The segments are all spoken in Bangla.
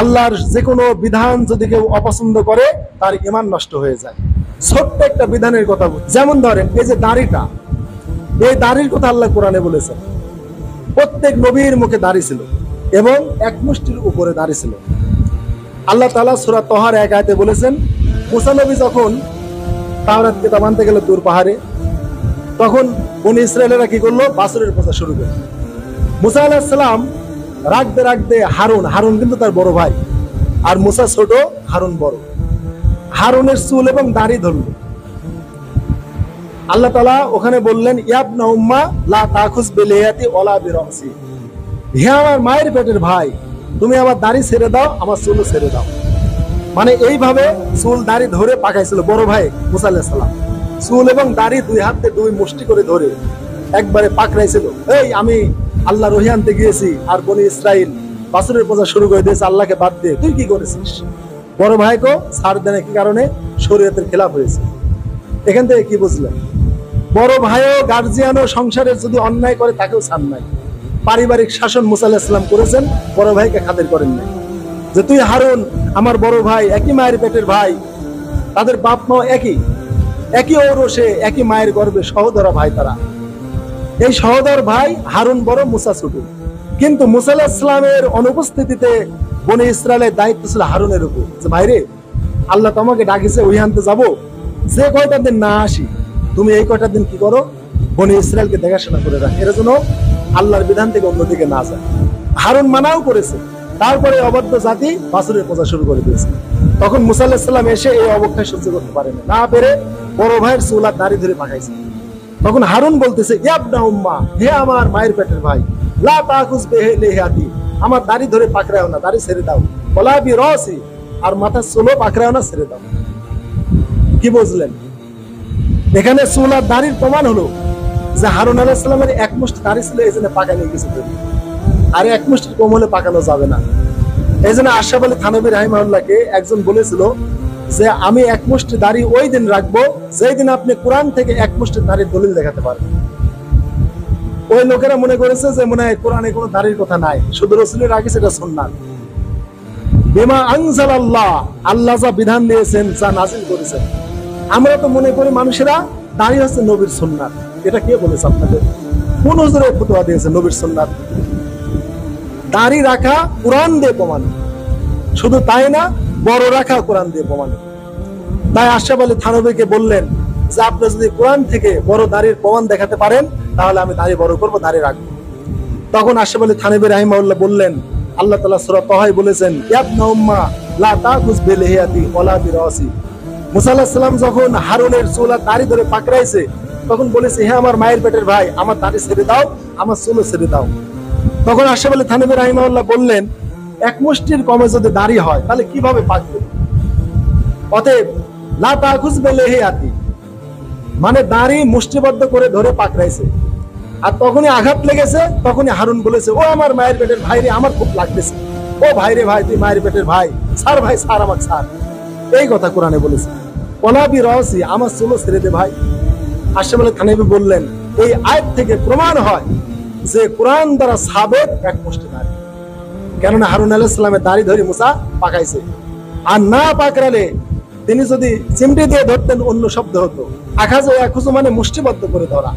আল্লাহর যে কোনো বিধান যদি কেউ অপছন্দ করে তার ঈমান নষ্ট হয়ে যায়। ছোট্ট একটা বিধানের কথা, যেমন ধরেন এই যে দাড়িটা, এই দাড়ির কথা আল্লাহ কোরআনে বলেছেন। প্রত্যেক নবীর মুখে দাড়ি ছিল এবং এক মুষ্টির উপরে দাড়ি ছিল। আল্লাহ তাআলা সূরা তহার এক আয়াতে বলেছেন, মুসা নবী যখন তাওরাত কিতাব আনতে গেল তুর পাহাড়ে, তখন বনী ইসরায়েলেরা কি করলো? বাছুরের পূজা শুরু করলো। মুসা আলাইহিস সালাম রাখতে রাখতে হারুন কিন্তু তার বড় ভাই, আর মুসা ছোট, হারুন বড়। হারুনের চুল এবং দাড়ি ধরল। আল্লাহ তাআলা ওখানে বললেন, ইয়াবনা উম্মা লা তাখুজ বিলিয়াতি ওয়ালা বিরাসি, হে আমার মায়ের পেটের ভাই, তুমি আমার দাড়ি ছেড়ে দাও, আমার চুলও ছেড়ে দাও। মানে এইভাবে চুল দাড়ি ধরে পাকাইছিল বড় ভাই মুসা আলাইহিস সালাম। চুল এবং দাড়ি দুই হাতে দুই মুষ্টি করে ধরে একবারে পাকড়াইছিল। এই আমি আল্লাহ রহি আনতে গিয়েছি, আর বনি ইসরাইল বাছুরের পূজা শুরু করে দিয়েছে, আল্লাহকে বাদ দিয়ে তুই কি করেছিস? বড় ভাইকে ছাড় দেন কি কারণে? শরীয়তের খেলাফ হয়েছে। এখান থেকে কি বুঝলেন? বড় ভাইও গার্জিয়ানও সংসারের যদি অন্যায় করে তাকেও ছাড় নাই। পারিবারিক শাসন মুসা আলাইহিস সালাম করেছেন, বড় ভাইকে খাতির করেন নাই। যে তুই হারুন আমার বড় ভাই, একই মায়ের পেটের ভাই, তাদের বাপ মাও একই ঔরসে, একই মায়ের গর্ভে সহোদরা ভাই তারা। এই সহোদর ভাই হারুন বড়, মুসা ছোট। কিন্তু মুসা আলাইহিস সালামের অনুপস্থিতিতে বনী ইসরায়েলের দায়িত্ব ছিল হারুনের উপর, যে ভাইরে আল্লাহ তোমাকে ডাকিছে, ওই আনতে যাবো, যে কয়টা দিন না আসি তুমি এই কয়টা দিন কি করো? বনী ইসরায়েলকে দেখাশোনা করে রাখ, এর জন্য আল্লাহর বিধান থেকে অন্যদিকে না যায়। হারুন মানাও করেছে। তারপরে অবাধ্য জাতি বাছুরের পূজা শুরু করে দিয়েছে। তখন মুসা আলাইহিস সালাম এসে এই অবক্ষয় সহ্য করতে পারেন না পেরে বড় ভাইয়ের চুল আর দাড়ি ধরে পাকাইছে। তখন হারুন বলতেছে, ইয়াবনা উম্মা, হে আমার মায়ের পেটের ভাই, লা তাকুজ বিলিয়াতি, আমার দাড়ি ধরে পাকড়াও না, দাড়ি ছেড়ে দাও। ওয়ালা বিরাসি, আর মাথার চুলও পাকড়াও না, ছেড়ে দাও। কি বুঝলেন? এখানে চুল আর দাড়ির প্রমাণ হলো যে হারুন আলাইহিস সালামের এক মুষ্টি দাড়ি ছিল, এই জন্য পাকানো গেছে, আর এক মুষ্টির কম হলে পাকানো যাবে না। এই জন্য আশরাফ আলী থানভী রাহিমাহুল্লাহকে একজন বলেছিল যে আমি এক মুষ্টি দাড়ি ওই দিন রাখবো যেই দিন আপনি কোরআন থেকে এক মুষ্টি দাড়ির দলিল দেখাতে পারবেন। ওই লোকেরা মনে করেছে যে মনে হয় কোরআনে কোনো দাড়ির কথা নাই, শুধু রাসূলের আগে সেটা সুন্নাত। বিমা আনজালাল্লাহ, আল্লাহ যা বিধান দিয়েছেন, যা নাযিল করেছেন। আমরা তো মনে করি মানুষেরা দাড়ি হচ্ছে নবীর সুন্নাত। এটা কে বলেছে আপনাদের? কোন হুজুরে ফতোয়া দিয়েছে নবীর সুন্নাত? দাড়ি রাখা কোরআন দিয়ে প্রমাণ। শুধু তাই না, বড় রাখা কোরআন দিয়ে প্রমাণ। তাই আশরাফ আলী থানভীকে বললেন যে আপনি যদি কোরআন থেকে বড় দাড়ির প্রমাণ দেখাতে পারেন, তাহলে আমি দাড়ি বড় করবো, দাড়ি রাখবো। তখন আশরাফ আলী থানভী রাহিমাহুল্লাহ বললেন, আল্লাহ তাআলা সূরা তাহায় বলেছেন, ইয়াবনা উম্মা লা তাকুজ বিলিয়াতি ওয়ালা বিরাসি। মুসা আলাইহিস সালাম যখন হারুনের চুল আর দাড়ি ধরে পাকড়াইছে, তখন বলেছে, হে আমার মায়ের পেটের ভাই, আমার দাড়ি ছেড়ে দাও, আমার চুলও ছেড়ে দাও। তখন আশরাফ আলী থানভী রাহিমাহুল্লাহ বললেন, এক মুষ্টির কমে যদি দাড়ি হয় তাহলে কিভাবে পাকবে? অতএব লা তাকুজ বিলিয়াতি, মানে দাড়ি মুষ্টিবদ্ধ করে ধরে পাকড়াইছে। আর তখনই আঘাত লেগেছে, তখনই হারুন বলেছে, ও আমার মায়ের পেটের ভাই রে, আমার খুব লাগতেছে, ও ভাই রে ভাই, তুই মায়ের পেটের ভাই, ছাড় ভাই, ছাড় আমাকে ছাড়। এই কথা কোরআনে বলেছে। ওয়ালা বিরাসি, আমার চুলও ছেড়ে দে ভাই। আশরাফ আলী থানভী বললেন, এই আয়াত থেকে প্রমাণ হয় যে কোরআন দ্বারা সাবেক এক মুষ্টি দাড়ি। কেননা হারুন আলাইহিস সালামের দাড়ি ধরে মুসা পাকাইছে। আর না পাকড়ালে তিনি যদি চিমটি দিয়ে ধরতেন অন্য শব্দ হতো। আখাজে আখুজু মানে মুষ্টিবদ্ধ করে ধরা।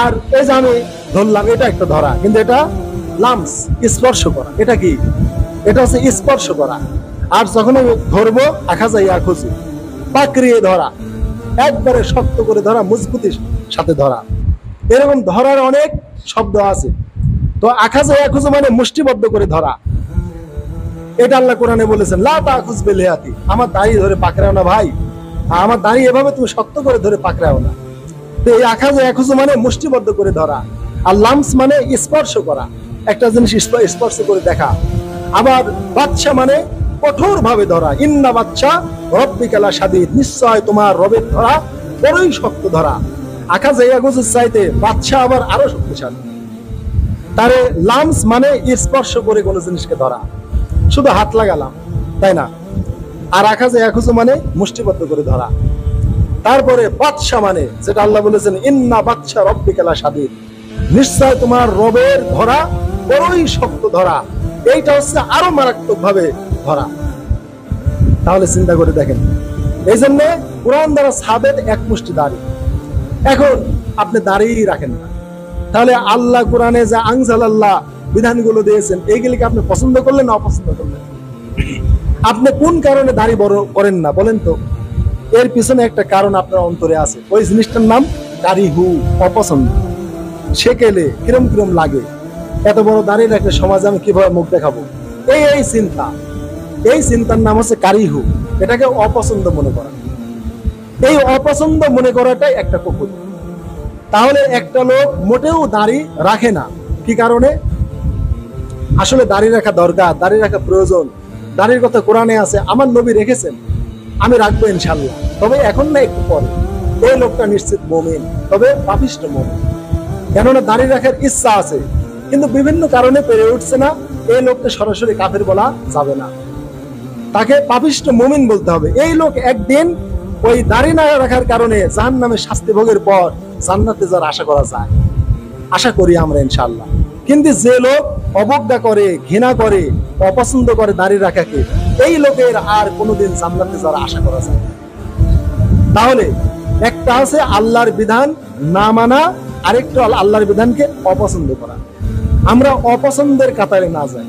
আর এই যে আমি ধরলাম, এটা একটা ধরা, কিন্তু এটা লামস, স্পর্শ করা। এটা কি? এটা হচ্ছে স্পর্শ করা। আর যখন আমি ধরবো, আখাজে আখুজু, পাকড়িয়ে ধরা, একবারে শক্ত করে ধরা, মজবুতির সাথে ধরা। এরকম ধরার অনেক শব্দ আছে। তো আখাজে আখুজু মানে মুষ্টিবদ্ধ করে ধরা। এটা আল্লাহ কোরআনে বলেছেন, লা তাকুজ বিলিয়াতি, আমার দাড়ি ধরে পাকড়াও না ভাই, আমার দাড়ি এভাবে তুমি শক্ত করে ধরে পাকড়াও না। তো এই আখাজে আখুজু মানে মুষ্টিবদ্ধ করে ধরা, আর লামস মানে স্পর্শ করা, একটা জিনিস স্পর্শ করে দেখা। আবার বাদশা মানে কঠোর ভাবে ধরা। ইন্না বাদশা রব্বিকা লাশাদীদ, নিশ্চয় তোমার রবের ধরা বড়ই শক্ত ধরা। আখাজে আখুজুর চাইতে বাদশা আবার আরো শক্তিশালী। তারে লামস মানে স্পর্শ করে কোনো জিনিসকে ধরা, শুধু হাত লাগালাম তাই না। আর আখাজে আখুজু মানে মুষ্টিবদ্ধ করে ধরা। তারপরে বাদশা মানে যেটা আল্লাহ বলেছেন, ইন্না বাদশা রব্বিকা লাশাদীদ, নিশ্চয় তোমার রবের ধরা বড়ই শক্ত ধরা। এইটা হচ্ছে আরো মারাত্মক ভাবে ধরা। তাহলে চিন্তা করে দেখেন, এই জন্য কোরআন দ্বারা সাবেত এক মুষ্টি দাড়ি। এখন আপনি দাড়িই রাখেন না, তাহলে আল্লাহ কোরআনে যা আনজালাল্লাহ বিধানগুলো দিয়েছেন এইগুলিকে আপনি পছন্দ করলেন না অপছন্দ করলেন? আপনি কোন কারণে দাড়ি বড় করেন না বলেন তো? এর পিছনে একটা কারণ আপনার অন্তরে আছে, ওই জিনিসটার নাম কারিহু, অপছন্দ। সেকেলে কিরম কিরম লাগে, এত বড় দাড়ি রাখলে সমাজে আমি কিভাবে মুখ দেখাবো, এই চিন্তা, এই চিন্তার নাম হচ্ছে কারিহু। এটাকে অপছন্দ মনে করা। এই অপছন্দ মনে করাটাই একটা কুফর। তাহলে একটা লোক মোটেও দাড়ি রাখে না, কি কারণে? আসলে দাড়ি রাখা দরকার, দাড়ি রাখা প্রয়োজন, দাড়ির কথা কোরআনে আছে, আমার নবী রেখেছেন, আমি রাখবো ইনশাল্লাহ, তবে এখন না একটু পরে। এই লোকটা নিশ্চিত মুমিন, তবে পাপিষ্ঠ মুমিন। কেননা দাড়ি রাখার ইচ্ছা আছে কিন্তু বিভিন্ন কারণে পেরে উঠছে না, এই লোককে সরাসরি কাফের বলা যাবে না, তাকে পাপিষ্ঠ মুমিন বলতে হবে। এই লোক একদিন ওই দাড়ি না রাখার কারণে জাহান্নামে শাস্তি ভোগের পর জান্নাতে যাওয়ার আশা করা যায়, আশা করি আমরা ইনশাআল্লাহ। কিন্তু যে লোক অবজ্ঞা করে, ঘৃণা করে, অপছন্দ করে দাড়ি রাখাকে, এই লোকের আর কোনোদিন জান্নাতে যাওয়ার আশা করা যায় না। তাহলে একটা আছে আল্লাহর বিধান না মানা, আরেকটা আল্লাহর বিধানকে অপছন্দ করা। আমরা অপছন্দের কাতারে না যাই,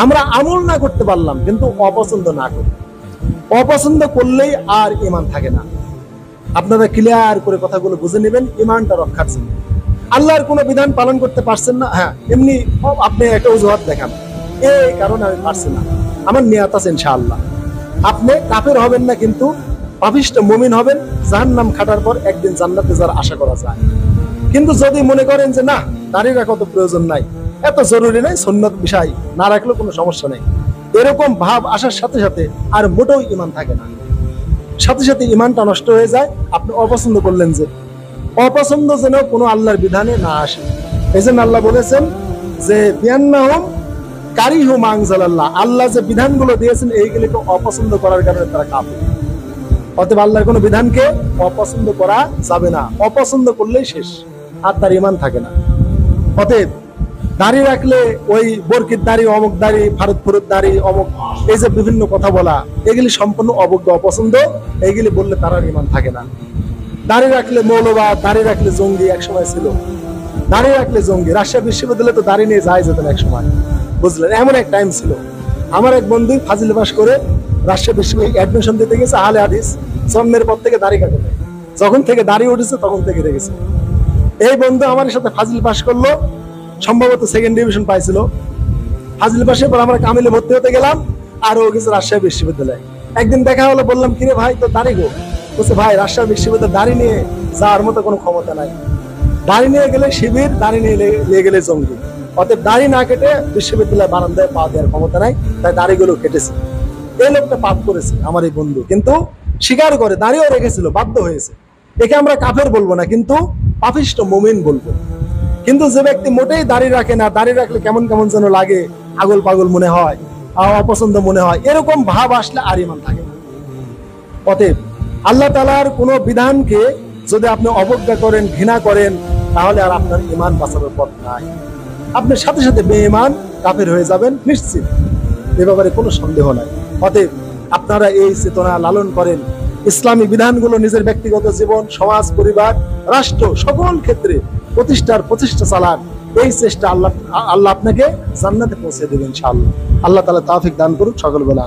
আমরা আমল না করতে পারলাম কিন্তু অপছন্দ না করি। অপছন্দ করলেই আর ঈমান থাকে না। আপনারা ক্লিয়ার করে কথাগুলো বুঝে নেবেন, ঈমানটা রক্ষার জন্য। আল্লাহর কোনো বিধান পালন করতে পারছেন না, হ্যাঁ এমনি আপনি একটা অজুহাত দেখান, এই কারণে আমি পারছি না, আমার নিয়ত আছে ইনশাআল্লাহ। আপনি কাফের হবেন না কিন্তু পাপিষ্ঠ মুমিন হবেন, জাহান্নাম খাটার পর একদিন জান্নাতে যাওয়ার আশা করা যায়। কিন্তু যদি মনে করেন যে না দাড়ি রাখা তো প্রয়োজন নাই, এত জরুরি নাই, সুন্নত বিষয় না রাখলেও কোনো সমস্যা নেই, এরকম ভাব আসার সাথে সাথে আর মোটেও ঈমান থাকে না, সাথে সাথে ঈমানটা নষ্ট হয়ে যায়। আপনি অপছন্দ করলেন, যে অপছন্দ যেন কোনো আল্লাহর বিধানে না আসে। এই জন্য আল্লাহ বলেছেন যে বিয়ান্নাহুম কারিহু মা আনজালাল্লাহ, আল্লাহ যে বিধানগুলো দিয়েছেন এইগুলিকে অপছন্দ করার কারণে তারা কাফের। অতএব আল্লাহর কোনো বিধানকে অপছন্দ করা যাবে না, অপছন্দ করলেই শেষ, আর তার ঈমান থাকে না। অতএব দাড়ি রাখলে ওই বরকির দাড়ি, অমুক দাড়ি, ফারুদ ফুরুদ দাড়ি, অমুক, এই যে বিভিন্ন কথা বলা, এগুলি সম্পূর্ণ অবজ্ঞা, অপছন্দ। এইগুলি বললে তার ঈমান থাকে না। দাড়ি রাখলে মৌলবাদ, দাড়ি রাখলে জঙ্গি এক সময় ছিল, দাড়ি রাখলে জঙ্গি। রাজশাহী বিশ্ববিদ্যালয়ে তো দাড়ি নিয়ে যায় যেতেন এক সময়, বুঝলেন, এমন এক টাইম ছিল। আমার এক বন্ধু ফাজিল পাস করে রাজশাহী বিশ্ববিদ্যালয়ে অ্যাডমিশন দিতে গেছে, আহলে হাদিস, জন্মের পর থেকে দাড়ি কাটে নাই, যখন থেকে দাড়ি উঠেছে তখন থেকে রেখেছে। এই বন্ধু আমার সাথে ফাজিল পাস করলো, সম্ভবত সেকেন্ড ডিভিশন পাইছিল। ফাজিল পাশের পর আমরা কামিলে ভর্তি হতে গেলাম, আর ও গেছে রাজশাহী বিশ্ববিদ্যালয়ে। একদিন দেখা হলো, বললাম কিরে ভাই তোর দাড়ি গো? বলছে ভাই রাজশাহী বিশ্ববিদ্যালয়ে দাড়ি নিয়ে যাওয়ার মতো কোনো ক্ষমতা নাই, দাড়ি নিয়ে গেলে শিবির, দাড়ি নিয়ে গেলে জঙ্গি। অতএব দাড়ি না কেটে বিশ্ববিদ্যালয় বারান্দায় পা দেওয়ার ক্ষমতা নাই, তাই দাড়িগুলো কেটেছে। এই লোকটা পাপ করেছে আমার এই বন্ধু, কিন্তু স্বীকার করে দাড়িও রেখেছিল, বাধ্য হয়েছে। একে আমরা কাফের বলবো না, কিন্তু পাপিষ্ঠ মুমিন বলবো। কিন্তু যে ব্যক্তি মোটেই দাড়ি রাখে না, দাড়ি রাখলে কেমন কেমন যেন লাগে, পাগল পাগল মনে হয়, অপছন্দ মনে হয়, এরকম ভাব আসলে আর ঈমান থাকে না। অতএব আল্লাহ তাআলার কোন বিধানকে যদি আপনি অবজ্ঞা করেন, ঘৃণা করেন, তাহলে আর আপনার ঈমান বাঁচানোর পথ নাই। আপনি সাথে সাথে বেঈমান, কাফের হয়ে যাবেন নিশ্চিত, এ ব্যাপারে কোনো সন্দেহ নাই। অতএব আপনারা এই চেতনা লালন করেন, ইসলামী বিধানগুলো নিজের ব্যক্তিগত জীবন, সমাজ, পরিবার, রাষ্ট্র সকল ক্ষেত্রে প্রতিষ্ঠা চালান। এই চেষ্টা আল্লাহ আপনাকে জান্নাতে পৌঁছে দেবেন ইনশাআল্লাহ। আল্লাহ তাআলা তৌফিক দান করুন। সকল বেলা